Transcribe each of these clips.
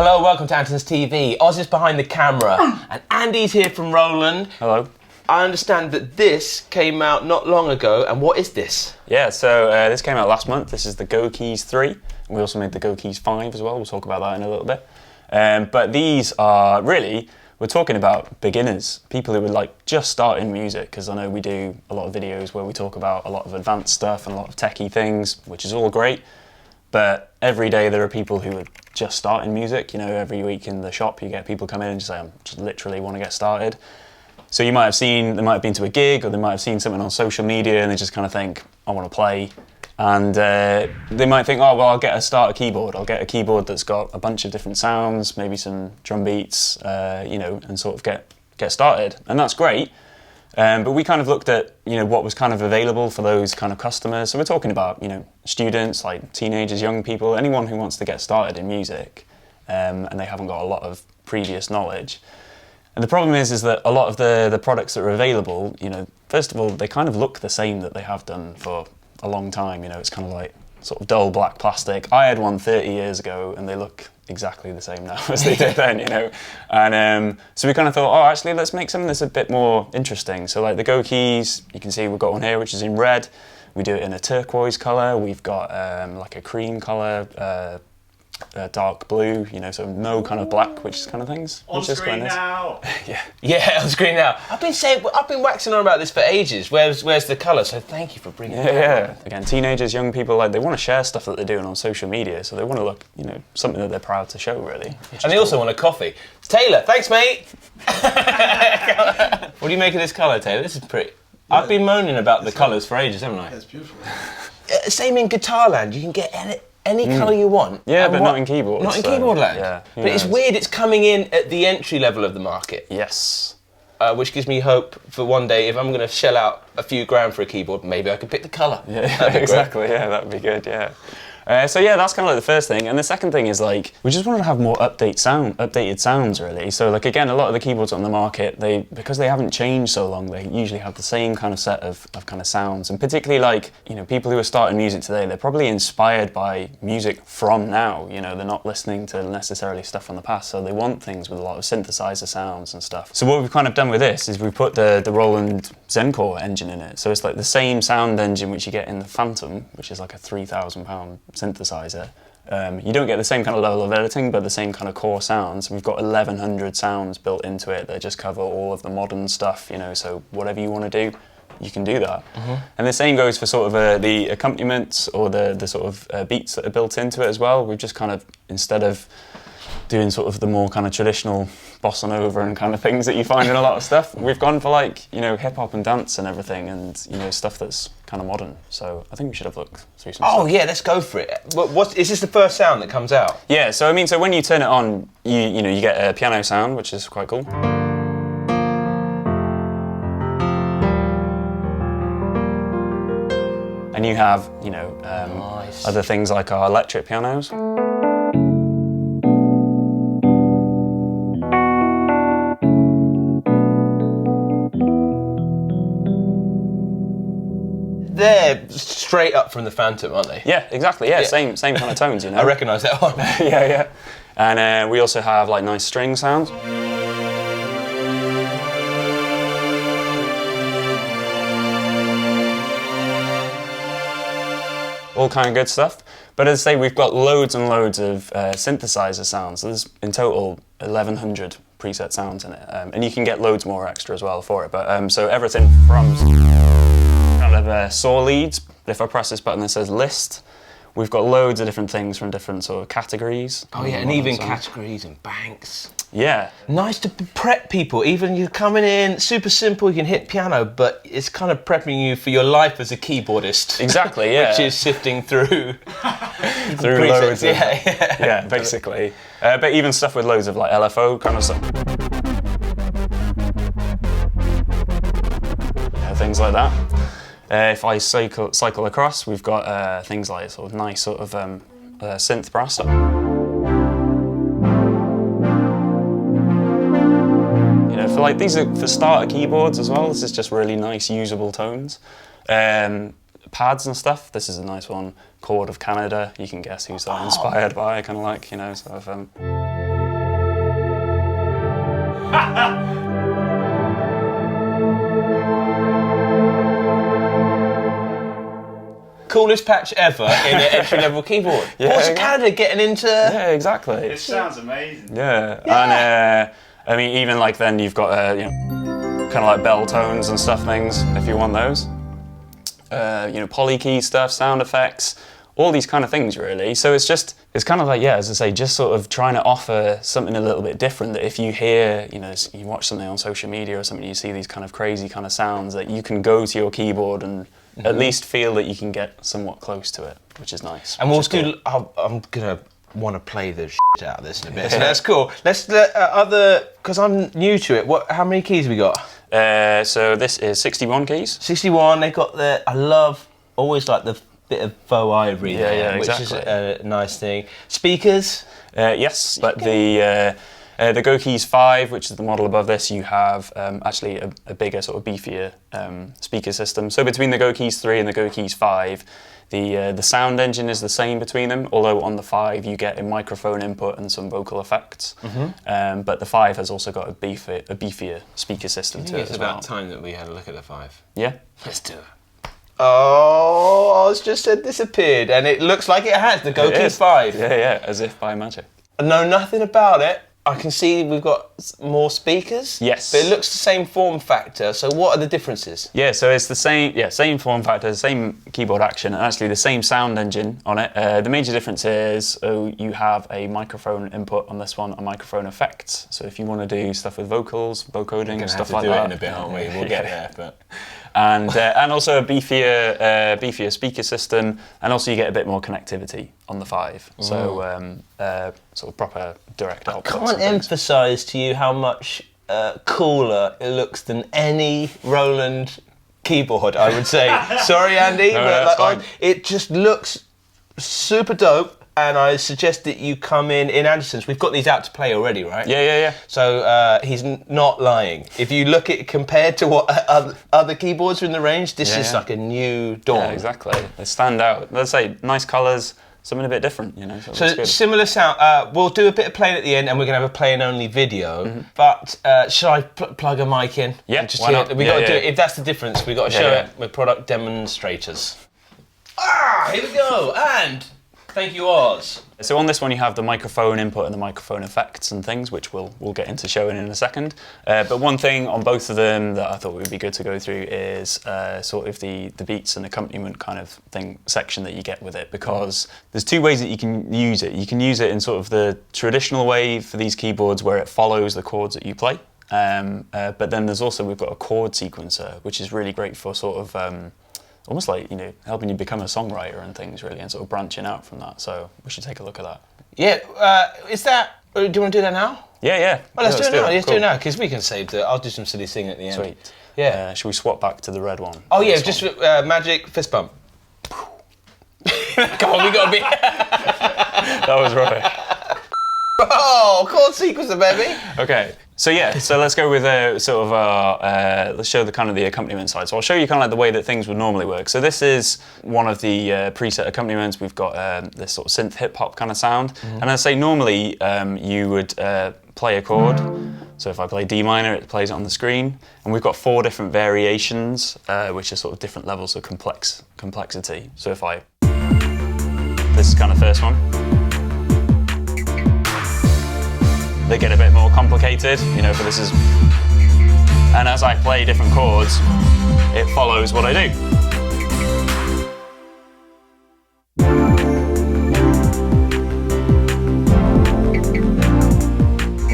Hello, welcome to Andertons TV. Oz is behind the camera, and Andy's here from Roland. Hello. I understand that this came out not long ago, and what is this? Yeah, so this came out last month. This is the Go Keys 3. We also made the Go Keys 5 as well. We'll talk about that in a little bit. But these are really, we're talking about beginners, people who would just start in music, because I know we do a lot of videos where we talk about a lot of advanced stuff and a lot of techie things, which is all great. But every day there are people who are just starting music. You know, every week in the shop you get people come in and just say, I just literally want to get started. So you might have seen, they might have been to a gig, or they might have seen something on social media and they just kind of think, I want to play. And they might think, oh, well, I'll get a starter keyboard. I'll get a keyboard that's got a bunch of different sounds, maybe some drum beats, you know, and sort of get started. And that's great. But we kind of looked at, you know, what was kind of available for those kind of customers. So we're talking about, you know, students, like teenagers, young people, anyone who wants to get started in music, and they haven't got a lot of previous knowledge. And the problem is that a lot of the products that are available, you know, first of all, they kind of look the same that they have done for a long time. You know, it's kind of like sort of dull black plastic. I had one 30 years ago and they look exactly the same now as they did then, you know. And so we kind of thought, oh, actually, let's make something that's a bit more interesting. So like the Go Keys, you can see we've got one here, which is in red. We do it in a turquoise colour. We've got like a cream colour, dark blue, you know, so no kind of black, which kind of things. On screen now. Yeah, on screen now. I've been waxing on about this for ages. Where's the colour? So thank you for bringing it. Yeah. Again, teenagers, young people, like they want to share stuff that they're doing on social media, so they want to look, you know, something that they're proud to show, really. And they also want a coffee. Taylor, thanks, mate. What do you make of this colour, Taylor? This is pretty. Yeah. I've been moaning about the colours for ages, haven't I? That's beautiful. Same in guitar land. You can get any colour you want. Yeah, but not in keyboards. Not in keyboard land. Yeah. But it's weird, it's coming in at the entry level of the market. Yes. Which gives me hope for one day, if I'm going to shell out a few grand for a keyboard, maybe I could pick the colour. Yeah, exactly, yeah, that'd be good, yeah. So yeah, that's kind of like the first thing. And the second thing is like, we just wanted to have more updated sounds really. So like again, a lot of the keyboards on the market, because they haven't changed so long, they usually have the same kind of set of kind of sounds. And particularly like, you know, people who are starting music today, they're probably inspired by music from now. You know, they're not listening to necessarily stuff from the past. So they want things with a lot of synthesizer sounds and stuff. So what we've kind of done with this is we put the Roland Zencore engine in it. So it's like the same sound engine which you get in the Phantom, which is like a £3,000 synthesizer. You don't get the same kind of level of editing, but the same kind of core sounds. We've got 1,100 sounds built into it that just cover all of the modern stuff, you know, so whatever you want to do, you can do that. Mm-hmm. And the same goes for sort of the accompaniments or the sort of beats that are built into it as well. We've just kind of, instead of doing sort of the more kind of traditional bossa nova and kind of things that you find in a lot of stuff, we've gone for like, you know, hip hop and dance and everything, and you know, stuff that's kind of modern. So I think we should have looked through some stuff. Yeah, let's go for it. Is this the first sound that comes out? Yeah, so I mean, so when you turn it on, you know, you get a piano sound, which is quite cool. And you have, you know, nice. Other things like our electric pianos. They're straight up from the Phantom, aren't they? Yeah, exactly. Yeah, same kind of tones, you know. I recognise that one. yeah. And we also have like nice string sounds. All kind of good stuff. But as I say, we've got loads and loads of synthesizer sounds. So there's in total 1,100 preset sounds in it, and you can get loads more extra as well for it. But so everything from kind of saw leads. If I press this button that says list, we've got loads of different things from different sort of categories. Oh yeah, and even categories and banks. Yeah. Nice to prep people. Even you're coming in, super simple, you can hit piano, but it's kind of prepping you for your life as a keyboardist. Exactly, yeah. Which is sifting through loads of, yeah, basically. But even stuff with loads of like LFO kind of stuff. Yeah, things like that. If I cycle across, we've got things like sort of nice sort of synth brass stuff. You know, for like these are for starter keyboards as well. This is just really nice usable tones. Pads and stuff. This is a nice one. Chord of Canada. You can guess who's that inspired by. Kind of like, you know, sort of. Coolest patch ever in an entry-level keyboard. What's Canada getting into? Yeah, exactly. It sounds amazing. Yeah, and I mean, even like then you've got you know, kind of like bell tones and stuff things if you want those. You know, poly key stuff, sound effects, all these kind of things really. So it's kind of like, yeah, as I say, just sort of trying to offer something a little bit different. That if you hear, you know, you watch something on social media or something, you see these kind of crazy kind of sounds, that you can go to your keyboard and at least feel that you can get somewhat close to it, which is nice. And we'll do. I'm gonna want to play the shit out of this in a bit. So that's cool. Let's let because I'm new to it. How many keys we got? So this is 61 keys. 61. They got always like the bit of faux ivory there, yeah, which exactly. is a nice thing. Speakers. Yes, but the Go Keys 5, which is the model above this, you have actually a bigger, sort of beefier speaker system. So between the Go Keys 3 and the Go Keys 5, the sound engine is the same between them, although on the 5 you get a microphone input and some vocal effects. But the 5 has also got a beefier speaker system to it It's as about well. time that we had a look at the 5. Yeah? Let's do it. Oh, I was just said disappeared, and it looks like it has, the Go Keys 5. Yeah, as if by magic. I know nothing about it. I can see we've got more speakers. Yes. But it looks the same form factor, so what are the differences? Yeah, so it's the same form factor, same keyboard action, and actually the same sound engine on it. The major difference is you have a microphone input on this one, a microphone effects. So if you want to do stuff with vocals, vocoding, stuff like that. We're going to have to do it in a bit, aren't we? We'll get there, but... And also a beefier speaker system, and also you get a bit more connectivity on the 5. So sort of proper direct output. I can't emphasise to you how much cooler it looks than any Roland keyboard, I would say. Sorry, Andy, No, but that's fine. it just looks super dope. And I suggest that you come in Andertons. We've got these out to play already, right? Yeah. So he's not lying. If you look at it compared to what other keyboards are in the range, this is like a new dawn. Yeah, exactly. They stand out. Let's say nice colours, something a bit different, you know. So similar sound. We'll do a bit of playing at the end, and we're going to have a play-and-only video. But should I plug a mic in? Yeah, and just why not? We got to do Yeah. it. If that's the difference, we got to show it with product demonstrators. Here we go. And thank you, Oz. So on this one you have the microphone input and the microphone effects and things, which we'll get into showing in a second. But one thing on both of them that I thought would be good to go through is sort of the beats and accompaniment kind of thing section that you get with it, because there's two ways that you can use it. You can use it in sort of the traditional way for these keyboards where it follows the chords that you play. But then we've got a chord sequencer, which is really great for sort of almost like, you know, helping you become a songwriter and things really, and sort of branching out from that. So we should take a look at that. Yeah, is that... Do you want to do that now? Yeah. Well, let's do it now. Let's do Cool. it now, because we can save I'll do some silly thing at the end. Sweet. Yeah. Should we swap back to the red one? Oh yeah, This just one. magic fist bump. Come on, we got to be... That was rubbish. Oh, chord sequencer, baby. Okay, so let's go with sort of let's show the kind of the accompaniment side. So I'll show you kind of like the way that things would normally work. So this is one of the preset accompaniments. We've got this sort of synth hip hop kind of sound, and I say normally you would play a chord. So if I play D minor, it plays it on the screen, and we've got 4 different variations, which are sort of different levels of complexity. So if this is kind of first one. They get a bit more complicated, you know, but this is... And as I play different chords, it follows what I do.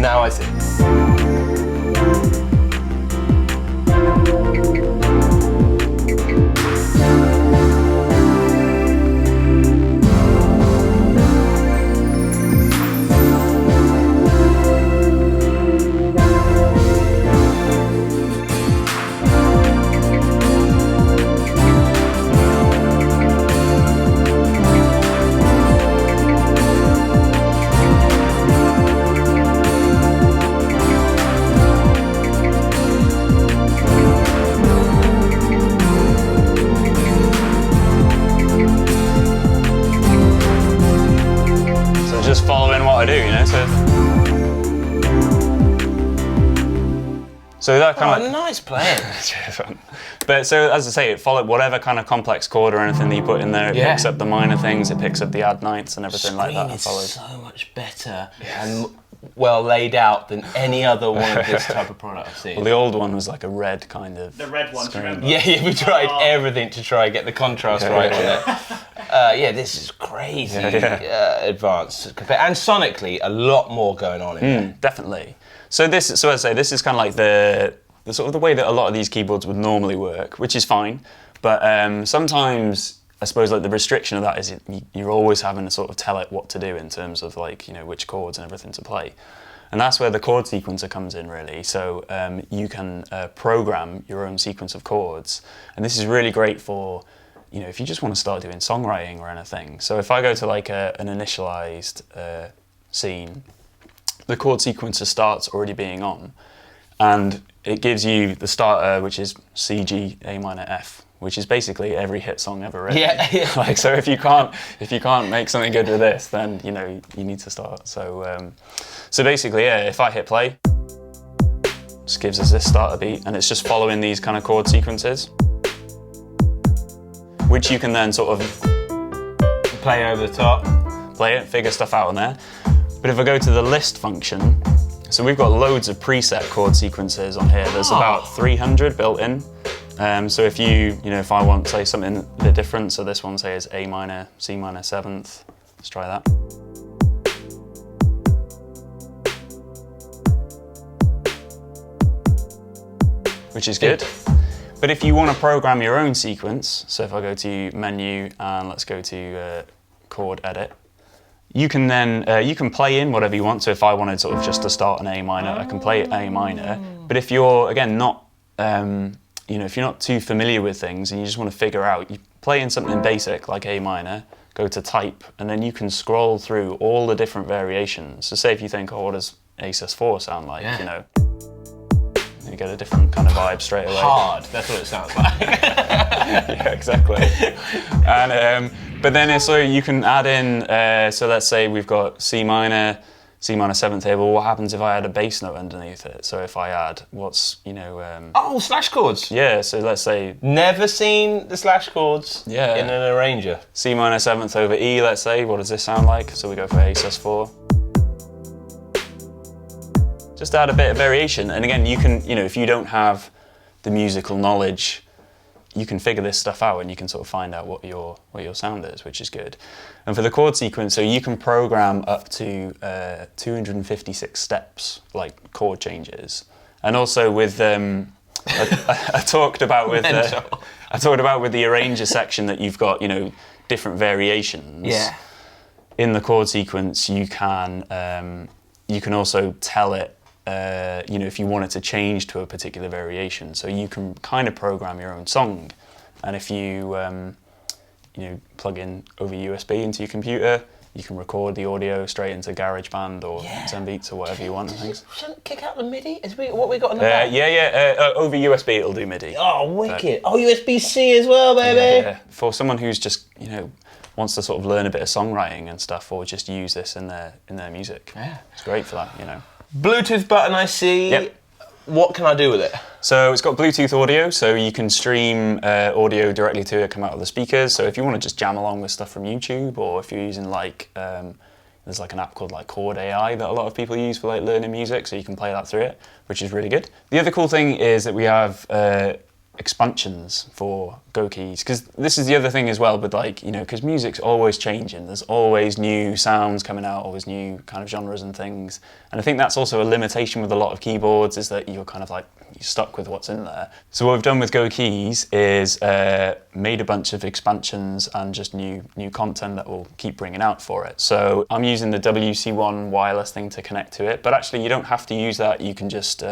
Now I see. Just following what I do, you know, so... So that kind of nice playing. But so as I say, it followed whatever kind of complex chord or anything that you put in there. It picks up the minor things, it picks up the add ninths and everything like that. It's so much better and well laid out than any other one of this type of product I've seen. Well, the old one was like a red kind of. The red one, do you remember? Yeah, we tried everything to try and get the contrast right on it. This is crazy advanced. And sonically, a lot more going on in there. Definitely. So as I say, this is kind of like the sort of the way that a lot of these keyboards would normally work, which is fine. But sometimes, I suppose, like the restriction of that is you're always having to sort of tell it what to do in terms of like, you know, which chords and everything to play. And that's where the chord sequencer comes in, really. So you can program your own sequence of chords. And this is really great for, you know, if you just want to start doing songwriting or anything. So if I go to like an initialized scene, the chord sequencer starts already being on, and it gives you the starter, which is C, G, A minor, F, which is basically every hit song ever written. Yeah. Like, so if you can't make something good with this, then you know you need to start. So so basically, if I hit play, just gives us this starter beat, and it's just following these kind of chord sequences, which you can then sort of Play over the top. play it, figure stuff out on there. But if I go to the list function, so we've got loads of preset chord sequences on here. There's about 300 built in. So if if I want, say, something a bit different, so this one, say, is A minor, C minor 7th. Let's try that. Which is good. But if you want to program your own sequence, so if I go to menu and let's go to chord edit, you can then you can play in whatever you want. So if I wanted sort of just to start an A minor, I can play A minor. But if you're again not if you're not too familiar with things and you just want to figure out, you play in something basic like A minor, go to type, and then you can scroll through all the different variations. So say if you think, oh, what does A sus4 sound like? You know, you get a different kind of vibe straight away. Hard. That's what it sounds like. Yeah, exactly. And but then so you can add in. So let's say we've got C minor 7th here. Well, what happens if I add a bass note underneath it? So if I add Slash chords. Yeah. So let's say Never seen the slash chords in an arranger. C minor 7th over E. Let's say. What does this sound like? So we go for A sus4. Just add a bit of variation, and again, you can, if you don't have the musical knowledge, you can figure this stuff out and you can sort of find out what your sound is, which is good. And for the chord sequence, so you can program up to 256 steps, like chord changes. And also with I talked about with the arranger section that you've got, different variations. Yeah. In the chord sequence, you can also tell it. If you want it to change to a particular variation, so you can kind of program your own song, and if you plug in over USB into your computer, you can record the audio straight into GarageBand or Zenbeats or whatever you want. And things. Shouldn't kick out the MIDI? What we got on the back? Over USB it'll do MIDI. Oh, wicked! USB-C as well, baby. Yeah. For someone who's just wants to sort of learn a bit of songwriting and stuff, or just use this in their music. Yeah, it's great for that. Bluetooth button I see. Yep. What can I do with it? So it's got Bluetooth audio, so you can stream audio directly to it, come out of the speakers. So if you want to just jam along with stuff from YouTube, or if you're using there's like an app called like Chord AI that a lot of people use for like learning music, so you can play that through it, which is really good. The other cool thing is that we have expansions for Go keys, because this is the other thing as well, but because music's always changing, there's always new sounds coming out, always new kind of genres and things, and I think that's also a limitation with a lot of keyboards, is that you're kind of like you're stuck with what's in there. So what we've done with Go keys is made a bunch of expansions and just new content that we'll keep bringing out for it. So I'm using the WC1 wireless thing to connect to it, but actually you don't have to use that. You can just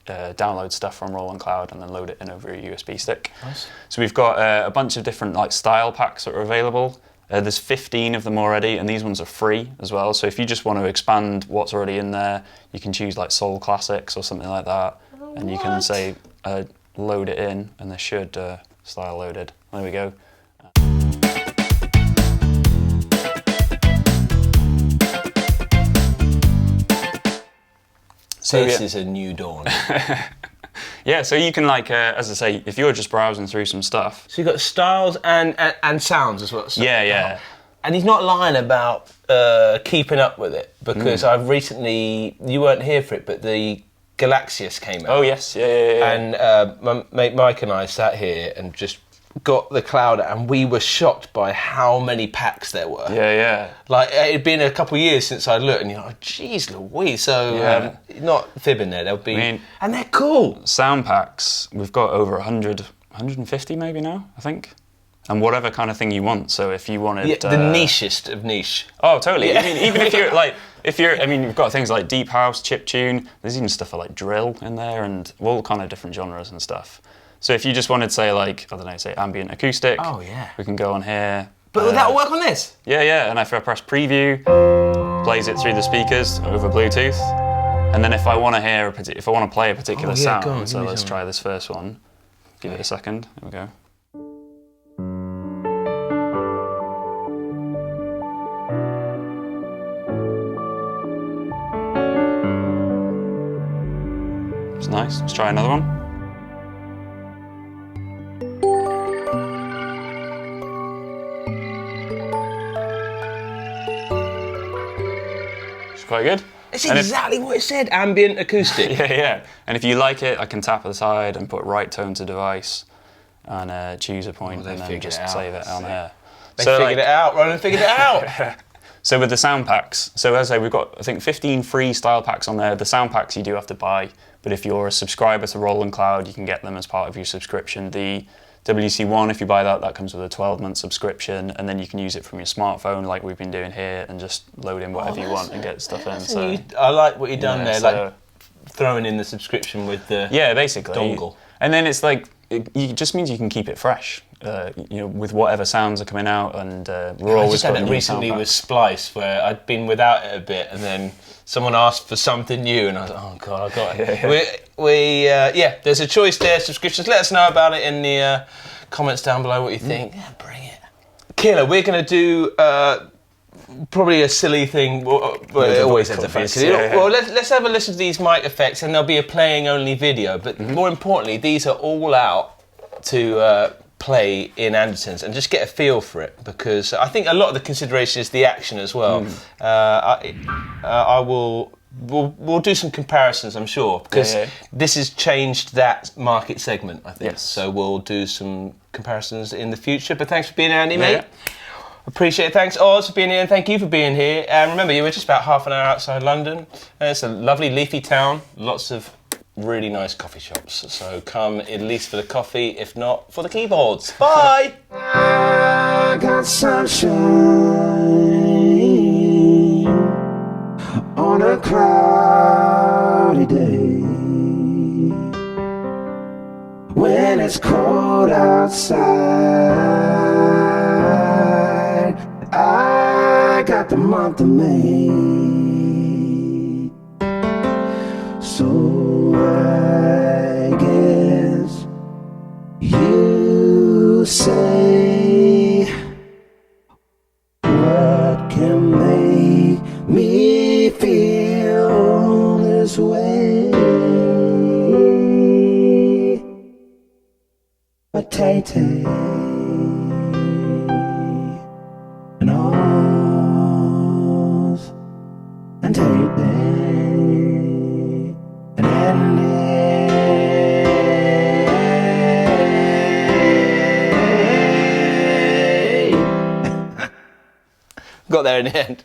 download stuff from Roland Cloud and then load it in over a USB stick. Nice. So we've got a bunch of different style packs that are available. There's 15 of them already, and these ones are free as well. So if you just want to expand what's already in there, you can choose like Soul Classics or something like that, and you can say load it in, and they should style loaded. There we go. So this is a new dawn. Yeah, so you can like, as I say, if you're just browsing through some stuff. So you've got styles and sounds as well. So, Yeah. And he's not lying about keeping up with it, because I've recently, you weren't here for it, but the Galaxius came out. Oh yes, yeah. And my mate Mike and I sat here and just got the cloud out, and we were shocked by how many packs there were. Yeah. Like, it'd been a couple of years since I looked, and you're like, geez Louise. So, not fibbing there, there'll be... and they're cool. Sound packs, we've got over 100, 150 maybe now, I think. And whatever kind of thing you want. So if you wanted... Yeah, the nichest of niche. Oh, totally. Yeah. I mean, even if you're like... you've got things like deep house, chiptune, there's even stuff for like drill in there, and all kind of different genres and stuff. So if you just wanted, say, like, I don't know, say ambient acoustic, we can go on here. But would that work on this? Yeah, and if I press preview, plays it through the speakers over Bluetooth. And then if I want to hear, if I want to play a particular sound, so let's try this first one. Give it a second, here we go. It's nice, let's try another one. Quite good. It's exactly what it said, ambient acoustic. Yeah. And if you like it, I can tap at the side and put right tone to device and choose a point and then just save it on here. They figured it out, Roland figured it out. So with the sound packs, so as I say, we've got, I think, 15 free style packs on there. The sound packs you do have to buy, but if you're a subscriber to Roland Cloud, you can get them as part of your subscription. The WC1, if you buy that, that comes with a 12-month subscription, and then you can use it from your smartphone like we've been doing here and just load in whatever you want and get stuff in. So I like what you've done there, like throwing in the subscription with the basically dongle. And then it's like, it just means you can keep it fresh, with whatever sounds are coming out, and we're always I just had it recently with Splice, where I'd been without it a bit, and then someone asked for something new, and I was like, oh God, I got it. There's a choice there, subscriptions. Let us know about it in the comments down below what you think. Yeah, bring it. Killer, we're going to do probably a silly thing. Well, it always ends up being silly. Well, let's have a listen to these mic effects, and there'll be a playing only video, but more importantly, these are all out to play in Andertons and just get a feel for it, because I think a lot of the consideration is the action as well. We'll do some comparisons, I'm sure, because this has changed that market segment, I think. So we'll do some comparisons in the future. But thanks for being here, Andy, mate. Appreciate it. Thanks, Oz, for being here, and thank you for being here. And remember, you were just about half an hour outside London. It's a lovely leafy town, lots of really nice coffee shops. So come at least for the coffee, if not for the keyboards. Bye! I got sunshine on a cloudy day, when it's cold outside. I got the month of May, so I guess you say, what can make me feel this way? A tay-tay and Oz and tay-tay and Andy. Got there in the end.